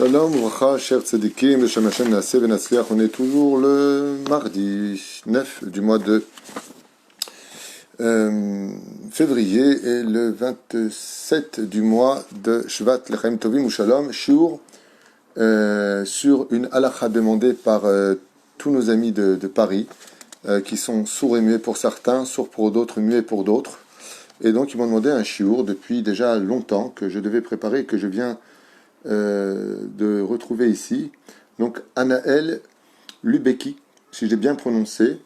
Shalom, Vracha, chers tzadikim, Beshem Hashem Naaseh Venatzliach. On est toujours le mardi 9 du mois de février et le 27 du mois de Shvat Lechaim Tovim ou Shalom, Shiur, sur une halakha demandée par tous nos amis de Paris, qui sont sourds et muets pour certains, sourds pour d'autres, muets pour d'autres. Et donc ils m'ont demandé un shiur depuis déjà longtemps que je devais préparer et que je viens de retrouver ici. Donc Anaël Lubeki, si j'ai bien prononcé,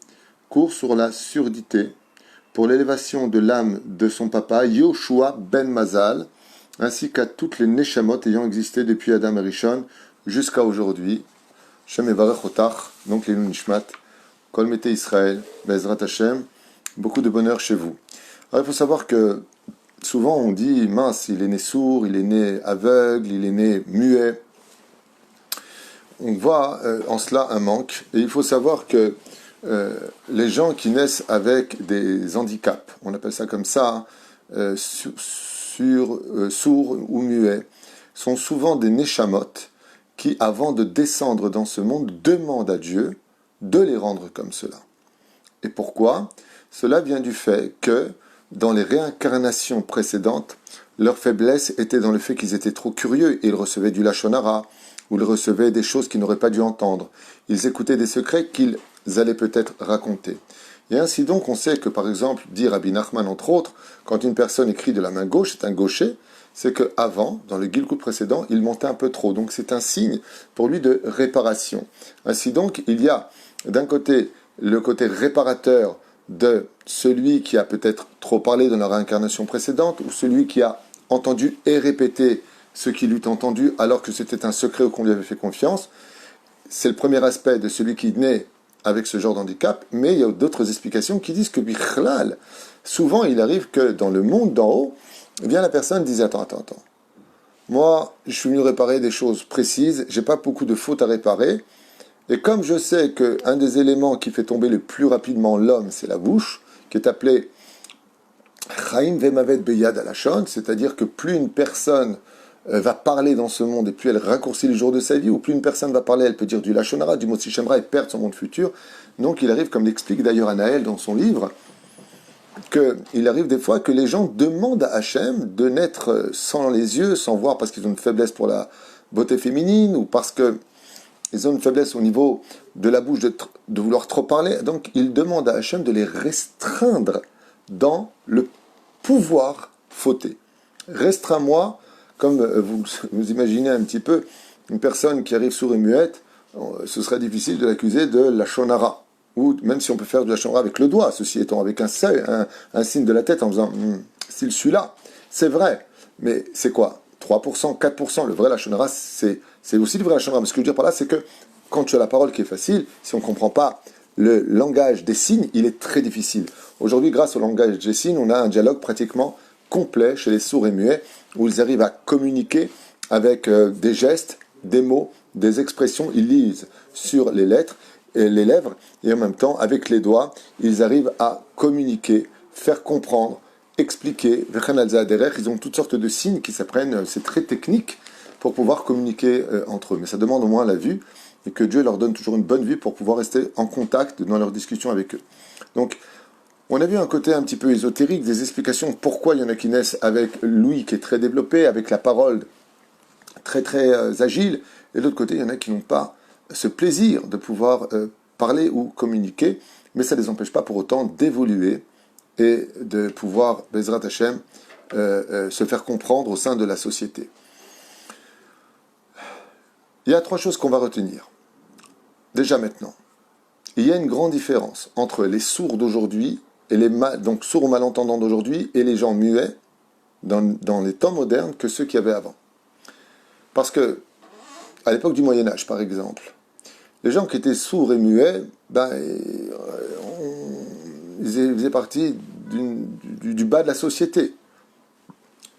cours sur la surdité pour l'élévation de l'âme de son papa Yoshua Ben Mazal, ainsi qu'à toutes les neshamot ayant existé depuis Adam et Rishon jusqu'à aujourd'hui. Shem Evarech Otach, donc les Nishmat, Kol Mete Israël, Bezrat Hashem, beaucoup de bonheur chez vous. Alors il faut savoir que souvent on dit, mince, il est né sourd, il est né aveugle, il est né muet. On voit en cela un manque. Et il faut savoir que les gens qui naissent avec des handicaps, on appelle ça comme ça, sourds ou muets, sont souvent des neshamot qui, avant de descendre dans ce monde, demandent à Dieu de les rendre comme cela. Et pourquoi ? Cela vient du fait que dans les réincarnations précédentes, leur faiblesse était dans le fait qu'ils étaient trop curieux et ils recevaient du lashon hara, ou ils recevaient des choses qu'ils n'auraient pas dû entendre. Ils écoutaient des secrets qu'ils allaient peut-être raconter. Et ainsi donc, on sait que, par exemple, dit Rabbi Nachman, entre autres, quand une personne écrit de la main gauche, c'est un gaucher, c'est qu'avant, dans le Gilgul précédent, il montait un peu trop. Donc c'est un signe pour lui de réparation. Ainsi donc, il y a d'un côté le côté réparateur de celui qui a peut-être trop parlé dans la réincarnation précédente, ou celui qui a entendu et répété ce qu'il eut entendu alors que c'était un secret ou qu'on lui avait fait confiance. C'est le premier aspect de celui qui naît avec ce genre d'handicap, mais il y a d'autres explications qui disent que bichlal, souvent il arrive que dans le monde d'en haut, eh bien la personne disait attends, moi je suis venu réparer des choses précises, j'ai pas beaucoup de fautes à réparer, et comme je sais qu'un des éléments qui fait tomber le plus rapidement l'homme, c'est la bouche, qui est appelée Chaim Vemavet Beyad Alashon, c'est-à-dire que plus une personne va parler dans ce monde et plus elle raccourcit les jours de sa vie, ou plus une personne va parler, elle peut dire du Lashon Hara, du Motzi Shemra et perdre son monde futur. Donc il arrive, comme l'explique d'ailleurs Anaël dans son livre, qu'il arrive des fois que les gens demandent à Hachem de naître sans les yeux, sans voir parce qu'ils ont une faiblesse pour la beauté féminine, ou parce que ils ont une faiblesse au niveau de la bouche de vouloir trop parler. Donc, ils demandent à Hachem de les restreindre dans le pouvoir fauter. Restreins-moi, comme vous imaginez un petit peu, une personne qui arrive sourde et muette, ce serait difficile de l'accuser de lashon hara. Ou même si on peut faire de lashon hara avec le doigt, ceci étant avec un signe de la tête en faisant s'il suis là, c'est vrai. Mais c'est quoi ? 3%, 4%, le vrai lashon hara, c'est aussi le vrai lashon hara. Mais ce que je veux dire par là, c'est que quand tu as la parole qui est facile, si on ne comprend pas le langage des signes, il est très difficile. Aujourd'hui, grâce au langage des signes, on a un dialogue pratiquement complet chez les sourds et muets, où ils arrivent à communiquer avec des gestes, des mots, des expressions. Ils lisent sur les lettres et les lèvres, et en même temps, avec les doigts, ils arrivent à communiquer, faire comprendre, expliquer. Ils ont toutes sortes de signes qui s'apprennent, c'est très technique pour pouvoir communiquer entre eux. Mais ça demande au moins la vue, et que Dieu leur donne toujours une bonne vue pour pouvoir rester en contact dans leur discussion avec eux. Donc, on a vu un côté un petit peu ésotérique, des explications pourquoi il y en a qui naissent avec l'ouïe qui est très développée, avec la parole très très agile, et de l'autre côté, il y en a qui n'ont pas ce plaisir de pouvoir parler ou communiquer, mais ça ne les empêche pas pour autant d'évoluer et de pouvoir, Bezrat Hashem, se faire comprendre au sein de la société. Il y a 3 choses qu'on va retenir. Déjà maintenant, il y a une grande différence entre les sourds d'aujourd'hui, et donc sourds ou malentendants d'aujourd'hui, et les gens muets dans les temps modernes que ceux qu'il y avait avant. Parce que, à l'époque du Moyen-Âge, par exemple, les gens qui étaient sourds et muets, ils faisaient partie du bas de la société.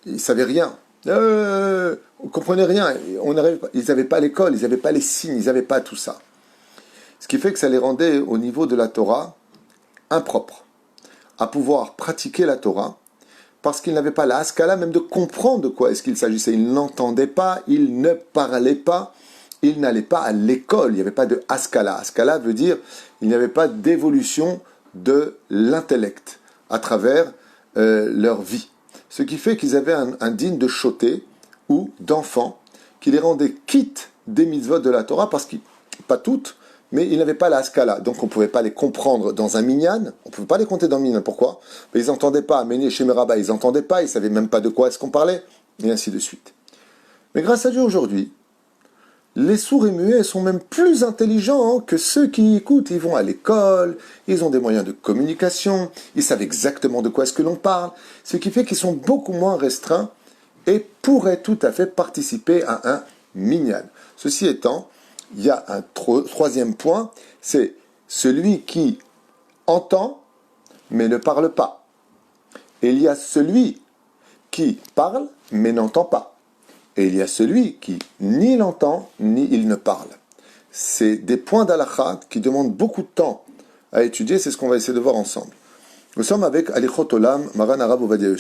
Ils ne savaient rien. On ne comprenait rien. Ils n'avaient pas l'école, ils n'avaient pas les signes, ils n'avaient pas tout ça. Ce qui fait que ça les rendait, au niveau de la Torah, impropres à pouvoir pratiquer la Torah, parce qu'ils n'avaient pas la haskala même de comprendre de quoi est-ce qu'il s'agissait. Ils n'entendaient pas, ils ne parlaient pas, ils n'allaient pas à l'école, il n'y avait pas de haskala. Haskala veut dire il n'y avait pas d'évolution de l'intellect à travers leur vie. Ce qui fait qu'ils avaient un digne de choté ou d'enfant qui les rendait quittes des mitzvot de la Torah parce qu'ils, pas toutes, mais ils n'avaient pas la haskala. Donc on ne pouvait pas les comprendre dans un minyan, on ne pouvait pas les compter dans le minyan. Pourquoi? Ils n'entendaient pas, Méné chez Meraba, ils n'entendaient pas, ils ne savaient même pas de quoi est-ce qu'on parlait, et ainsi de suite. Mais grâce à Dieu aujourd'hui, les sourds et muets sont même plus intelligents que ceux qui écoutent. Ils vont à l'école, ils ont des moyens de communication, ils savent exactement de quoi est-ce que l'on parle, ce qui fait qu'ils sont beaucoup moins restreints et pourraient tout à fait participer à un minyan. Ceci étant, il y a un troisième point, c'est celui qui entend mais ne parle pas. Et il y a celui qui parle mais n'entend pas. Et il y a celui qui ni l'entend, ni il ne parle. C'est des points d'halakha qui demandent beaucoup de temps à étudier, c'est ce qu'on va essayer de voir ensemble. Nous sommes avec Alichot Olam, Maran Arav Ovadia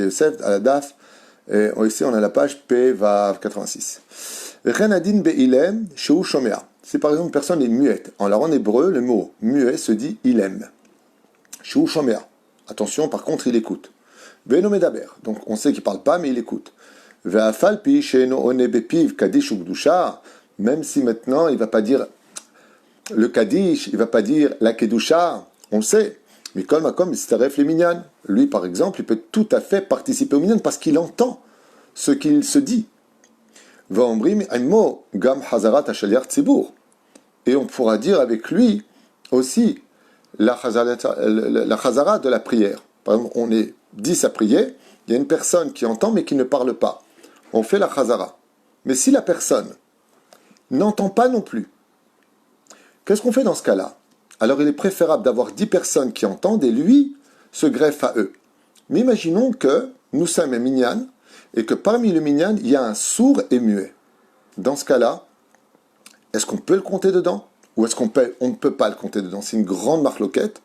Yosef, à la DAF, et ici on a la page P-Vav 86. Si par exemple une personne est muette, alors en hébreu, le mot muet se dit ilem. Sheu shomea. Attention, par contre, il écoute. Ve'eno medaber. Donc on sait qu'il ne parle pas, mais il écoute. Même si maintenant il ne va pas dire le Kaddish, il ne va pas dire la Kedusha, on le sait. Mais comme il s'arrête les minyan. Lui, par exemple, il peut tout à fait participer au minyan parce qu'il entend ce qu'il se dit. Et on pourra dire avec lui aussi la chazara de la prière. Par exemple, on est 10 à prier, il y a une personne qui entend mais qui ne parle pas. On fait la chazara. Mais si la personne n'entend pas non plus, qu'est-ce qu'on fait dans ce cas-là? Alors il est préférable d'avoir 10 personnes qui entendent et lui se greffe à eux. Mais imaginons que nous sommes un minyan et que parmi le minyan, il y a un sourd et muet. Dans ce cas-là, est-ce qu'on peut le compter dedans? Ou est-ce qu'on ne peut pas le compter dedans? C'est une grande marloquette.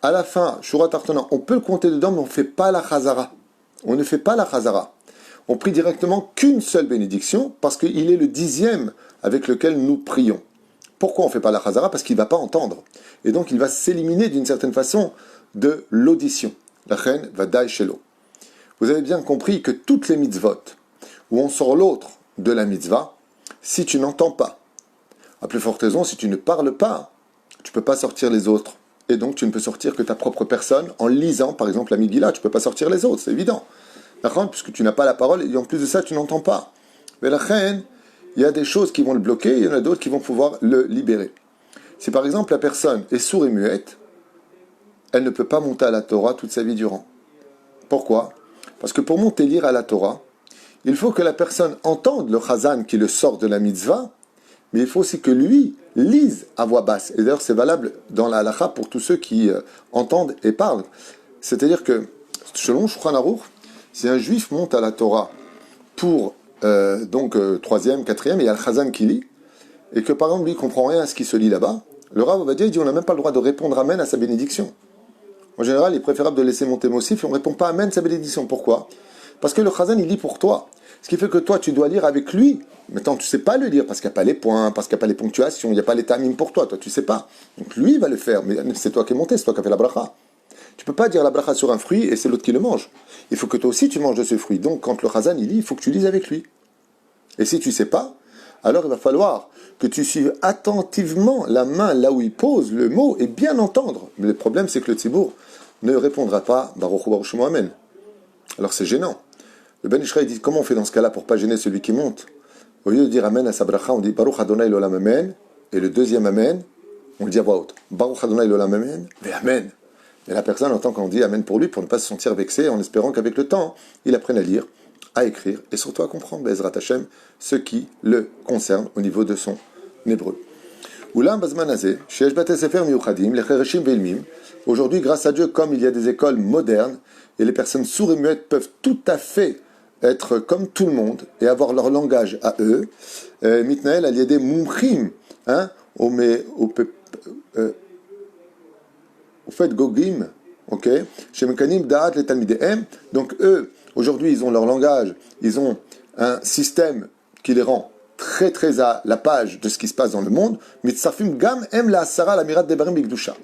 À la fin, Shura Tartana, on peut le compter dedans, mais on ne fait pas la chazara. On ne fait pas la chazara. On prie directement qu'une seule bénédiction, parce qu'il est le 10e avec lequel nous prions. Pourquoi on ne fait pas la chazara? Parce qu'il ne va pas entendre. Et donc il va s'éliminer d'une certaine façon de l'audition. La reine va daï shelo. Vous avez bien compris que toutes les mitzvot, où on sort l'autre de la mitzvah, si tu n'entends pas, à plus forte raison, si tu ne parles pas, tu ne peux pas sortir les autres. Et donc tu ne peux sortir que ta propre personne en lisant, par exemple, la Megillah. Tu ne peux pas sortir les autres, c'est évident. Puisque tu n'as pas la parole, et en plus de ça, tu n'entends pas. Mais la reine, il y a des choses qui vont le bloquer, il y en a d'autres qui vont pouvoir le libérer. Si par exemple la personne est sourde et muette, elle ne peut pas monter à la Torah toute sa vie durant. Pourquoi? Parce que pour monter lire à la Torah, il faut que la personne entende le chazan qui le sort de la mitzvah, mais il faut aussi que lui lise à voix basse. Et d'ailleurs, c'est valable dans la halakha pour tous ceux qui entendent et parlent. C'est-à-dire que, selon Shulchan Aruch, si un juif monte à la Torah pour, troisième, quatrième, et il y a le chazan qui lit, et que par exemple, lui, ne comprend rien à ce qui se lit là-bas, le Rav va dire, il dit, on n'a même pas le droit de répondre Amen à sa bénédiction. En général, il est préférable de laisser monter Mossif et on ne répond pas Amen à sa bénédiction. Pourquoi? Parce que le chazan, il lit pour toi. Ce qui fait que toi, tu dois lire avec lui. Maintenant, tu ne sais pas le lire parce qu'il n'y a pas les points, parce qu'il n'y a pas les ponctuations, il n'y a pas les tamim pour toi. Toi, tu ne sais pas. Donc lui, il va le faire. Mais c'est toi qui es monté, c'est toi qui as fait la bracha. Tu ne peux pas dire la bracha sur un fruit et c'est l'autre qui le mange. Il faut que toi aussi, tu manges de ce fruit. Donc, quand le chazan, il lit, il faut que tu lises avec lui. Et si tu ne sais pas, alors il va falloir que tu suives attentivement la main là où il pose le mot et bien entendre. Mais le problème, c'est que le tzibour ne répondra pas Baruch Hu Baruch Shemo Amen. Alors c'est gênant. Le Ben Ishraï dit comment on fait dans ce cas-là pour pas gêner celui qui monte? Au lieu de dire Amen à sa bracha, on dit Baruch Adonai l'olam Amen. Et le deuxième Amen, on le dit à voix haute. Baruch Adonai l'olam Amen, et Amen. Et la personne entend qu'on dit Amen pour lui, pour ne pas se sentir vexé, en espérant qu'avec le temps, il apprenne à lire, à écrire, et surtout à comprendre Be'ezrat Hashem, ce qui le concerne au niveau de son hébreu. Aujourd'hui, grâce à Dieu, comme il y a des écoles modernes, et les personnes sourdes et muettes peuvent tout à fait être comme tout le monde et avoir leur langage à eux. Mitnael, il y a des mumchim, au fait gogim, ok? Chez Mekanim Da'at les Talmidéhem. Donc eux, aujourd'hui, ils ont leur langage, ils ont un système qui les rend très très à la page de ce qui se passe dans le monde. Mitzarfim Gam Em la Asara la Mirat Devarim Bigdusha.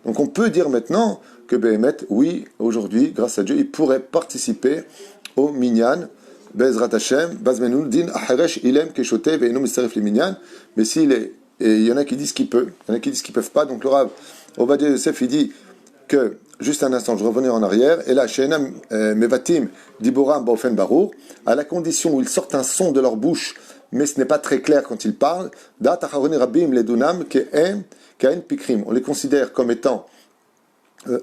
Donc on peut dire maintenant que Behemet, oui, aujourd'hui, grâce à Dieu, il pourrait participer au Minyan, Bezrat Hashem, Bazmenul Din, Aharesh Ilem Keshote, Ve'enu Mitzaref le Minyan. Mais s'il est, et il y en a qui disent qu'il peut, il y en a qui disent qu'ils ne peuvent pas. Donc le Rav Ovadia Yosef, il dit que, juste un instant, je revenais en arrière, et là, She'enam Mevatim Diboram Baofen Barour, à la condition où ils sortent un son de leur bouche, mais ce n'est pas très clair quand ils parlent, Dat Acharoni Rabim Ledunam Ke'en Pikrim. On les considère comme étant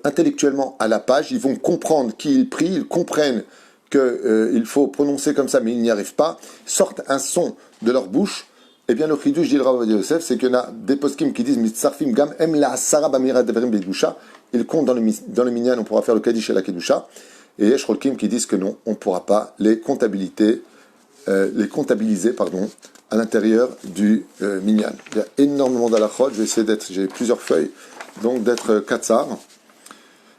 intellectuellement à la page, ils vont comprendre qui ils prient, ils comprennent qu'il faut prononcer comme ça, mais ils n'y arrivent pas, sortent un son de leur bouche. Eh bien, le chidouche, dit le Rav Ovadia Yosef, c'est qu'il y en a des poskim qui disent Mitzarfim Gam Em la Asara Bamirat Devarim Bedusha. Ils comptent dans le minyan, on pourra faire le Kaddish et la Kedusha. Et Yesh Rolkim qui disent que non, on ne pourra pas les comptabiliser à l'intérieur du minyan. Il y a énormément d'alachot, je vais essayer j'ai plusieurs feuilles, donc d'être katsar.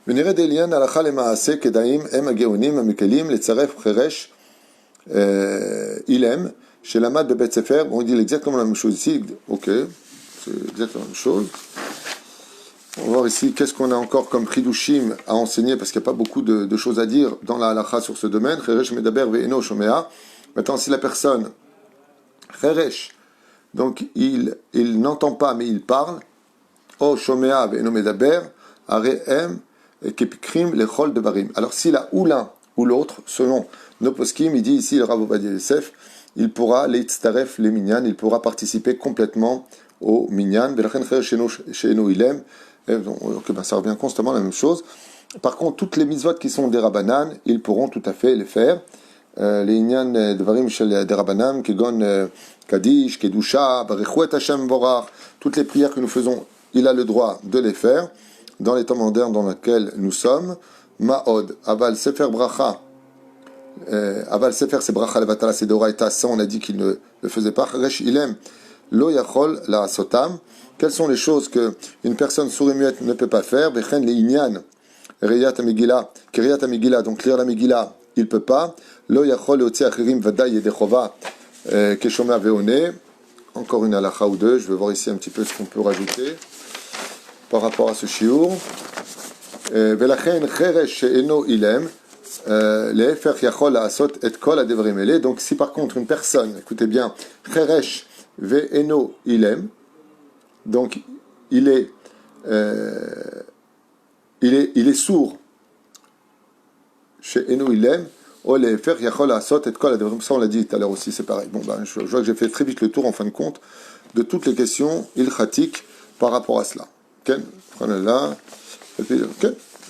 ונראה דליין הלכה למעשה כדאים הם הגאונים המקלים לצרף חרש אילם שלמד בבית ספר. Bon, il dit exactement la même chose ici. Ok, c'est exactement la même chose. On va voir ici qu'est-ce qu'on a encore comme chidushim à enseigner, parce qu'il n'y a pas beaucoup de choses à dire dans la halakha sur ce domaine. Cheresh medaber ve'eno shomea. Maintenant, si la personne cheresh, donc il n'entend pas mais il parle, o shomea ve'eno medaber, are'em kepikrim lechol devarim. Alors s'il a ou l'un ou l'autre, selon nos poskim, il dit ici le Rav Ovadia Yosef, il pourra leitztaref les minyan, il pourra participer complètement au minyan. Velachen cheresh she'eno ilem. Donc, ça revient constamment à la même chose. Par contre, toutes les mitzvot qui sont des Rabbanan, ils pourront tout à fait les faire. Les inyan devarim shel des Rabbanan, kegon Kaddish, Kedusha, Barechet Hashem Borach, toutes les prières que nous faisons, il a le droit de les faire dans les temps modernes dans lesquels nous sommes. Ma'od, Aval Sefer Bracha, Aval Sefer c'est Bracha Levatala, c'est Doraita, ça on a dit qu'il ne le faisait pas. Resh Ilem, Lo Yachol La Sotam. Quelles sont les choses qu'une personne sourde et muette ne peut pas faire? Bechen le inyan, Riyat Megillah, Kriyat Megillah, donc lire la Megillah, il ne peut pas. Lo Yachol Leotzi Achirim Vadaï Yedechova, Keshoma Veone. Encore une halakha ou deux, je vais voir ici un petit peu ce qu'on peut rajouter par rapport à ce shiur. Velachen Cheresh She'eno Ilem, Lefer Yachol Asot et Kol Adevrim Ele. Donc si par contre une personne, écoutez bien, Cheresh Ve'eno Ilem, donc il est sourd chez Eno Ilem, ça on l'a dit tout à l'heure aussi, c'est pareil. Bon, je vois que j'ai fait très vite le tour en fin de compte de toutes les questions ilchatiques par rapport à cela.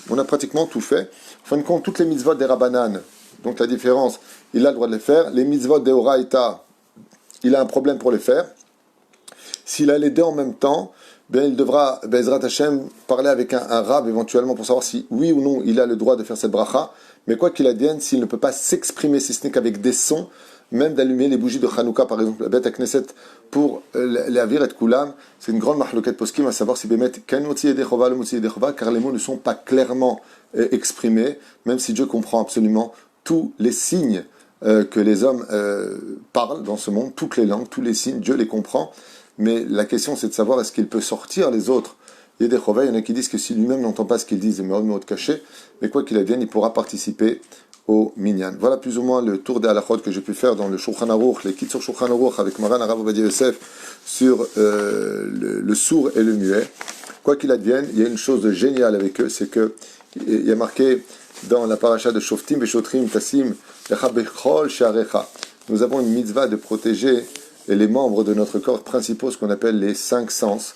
On a pratiquement tout fait. En fin de compte, toutes les mitzvot des Rabbanan, donc la différence, il a le droit de les faire. Les mitzvot des Oraïta, il a un problème pour les faire. S'il a les deux en même temps, bien, il devra, Bezrat Hashem, parler avec un rab éventuellement pour savoir si oui ou non il a le droit de faire cette bracha. Mais quoi qu'il advienne, s'il ne peut pas s'exprimer, si ce n'est qu'avec des sons, même d'allumer les bougies de Hanouka, par exemple, la bête à Knesset, pour les Avir et Koulam, c'est une grande marloquette poskim, à savoir si Bémet, car les mots ne sont pas clairement exprimés, même si Dieu comprend absolument tous les signes que les hommes parlent dans ce monde, toutes les langues, tous les signes, Dieu les comprend. Mais la question, c'est de savoir est-ce qu'il peut sortir les autres. Il y a des chovas, il y en a qui disent que si lui-même n'entend pas ce qu'ils disent, il est caché, mais quoi qu'il advienne, il pourra participer au minyan. Voilà plus ou moins le tour des halachot que j'ai pu faire dans le Shulchan Aruch, les kits sur Shulchan Aruch avec Maran Rav Ovadia Yosef sur le sourd et le muet. Quoi qu'il advienne, il y a une chose géniale avec eux, c'est que il y a marqué dans la paracha de Shoftim Beshotrim Tassim Lecha Bechol She'arecha. Nous avons une mitzvah de protéger les membres de notre corps principaux, ce qu'on appelle les 5 sens,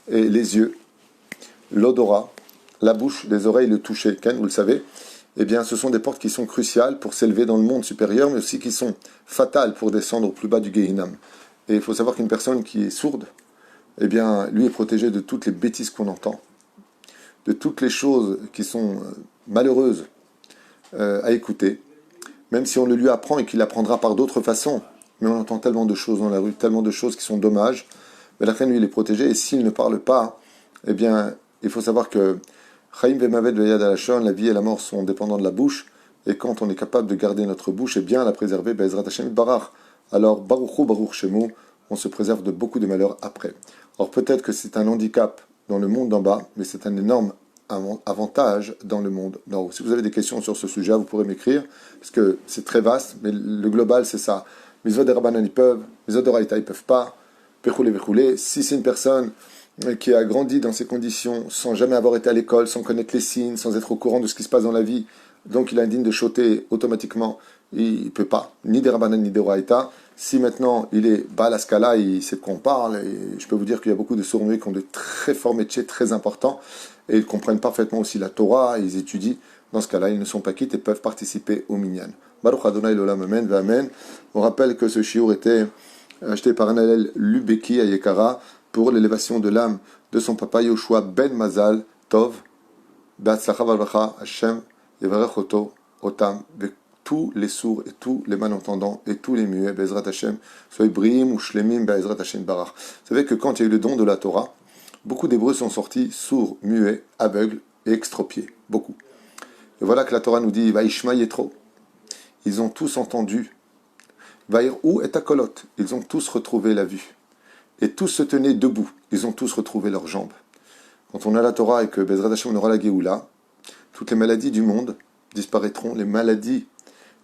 et les yeux, l'odorat, la bouche, les oreilles, le toucher. Ken, vous le savez, eh bien, ce sont des portes qui sont cruciales pour s'élever dans le monde supérieur, mais aussi qui sont fatales pour descendre au plus bas du Gehinam. Et il faut savoir qu'une personne qui est sourde, eh bien, lui est protégé de toutes les bêtises qu'on entend, de toutes les choses qui sont malheureuses à écouter, même si on le lui apprend et qu'il l'apprendra par d'autres façons. Mais on entend tellement de choses dans la rue, tellement de choses qui sont dommages. Mais la reine, lui, il est protégé. Et s'il ne parle pas, eh bien, il faut savoir que Chaim vemavet veyad alashon, la vie et la mort sont dépendants de la bouche, et quand on est capable de garder notre bouche et bien la préserver, Be'ezrat Hashem barach. Alors, baruchu baruch shemu, on se préserve de beaucoup de malheurs après. Alors peut-être que c'est un handicap dans le monde d'en bas, mais c'est un énorme avantage dans le monde d'en haut. Si vous avez des questions sur ce sujet, vous pourrez m'écrire, parce que c'est très vaste, mais le global, c'est ça. Mitzvot de Rabbanan, ils peuvent, mitzvot de Raïta, ils peuvent pas. Vechoulé. Si c'est une personne qui a grandi dans ces conditions, sans jamais avoir été à l'école, sans connaître les signes, sans être au courant de ce qui se passe dans la vie, donc il est indigne de choter automatiquement, il ne peut pas, ni des Rabbanan, ni des Raïta. Si maintenant il est bas à la scala, il sait de quoi on parle, et je peux vous dire qu'il y a beaucoup de sourds-muets qui ont de très forts métiers, très importants, et ils comprennent parfaitement aussi la Torah, ils étudient. Dans ce cas-là, ils ne sont pas quittes et peuvent participer au minyan. Baruch Adonai l'olam amen v'amen. On rappelle que ce shiur était acheté par Analel Lubeki à Yekara pour l'élévation de l'âme de son papa Yoshua Ben Mazal Tov, Be'atzlacha v'alvacha Hashem Yevarech Oto Otam, avec tous les sourds et tous les malentendants et tous les muets, Be'ezrat Hashem, soyez briim ou shlemim Be'ezrat Hashem barach. Vous savez que quand il y a eu le don de la Torah, beaucoup d'Hébreux sont sortis sourds, muets, aveugles et extropiés. Beaucoup. Et voilà que la Torah nous dit, Vaishma Yetro. Ils ont tous entendu. Vairou et Akolot. Ils ont tous retrouvé la vue. Et tous se tenaient debout. Ils ont tous retrouvé leurs jambes. Quand on a la Torah et que Bezrat Hashem on aura la Géoula, toutes les maladies du monde disparaîtront. Les maladies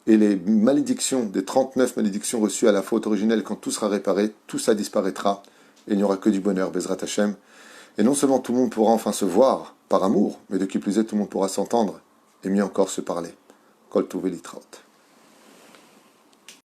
et les malédictions, des 39 malédictions reçues à la faute originelle, quand tout sera réparé, tout ça disparaîtra. Et il n'y aura que du bonheur, Bezrat Hashem. Et non seulement tout le monde pourra enfin se voir par amour, mais de qui plus est, tout le monde pourra s'entendre et mieux encore se parler. Kol Tov Litraot.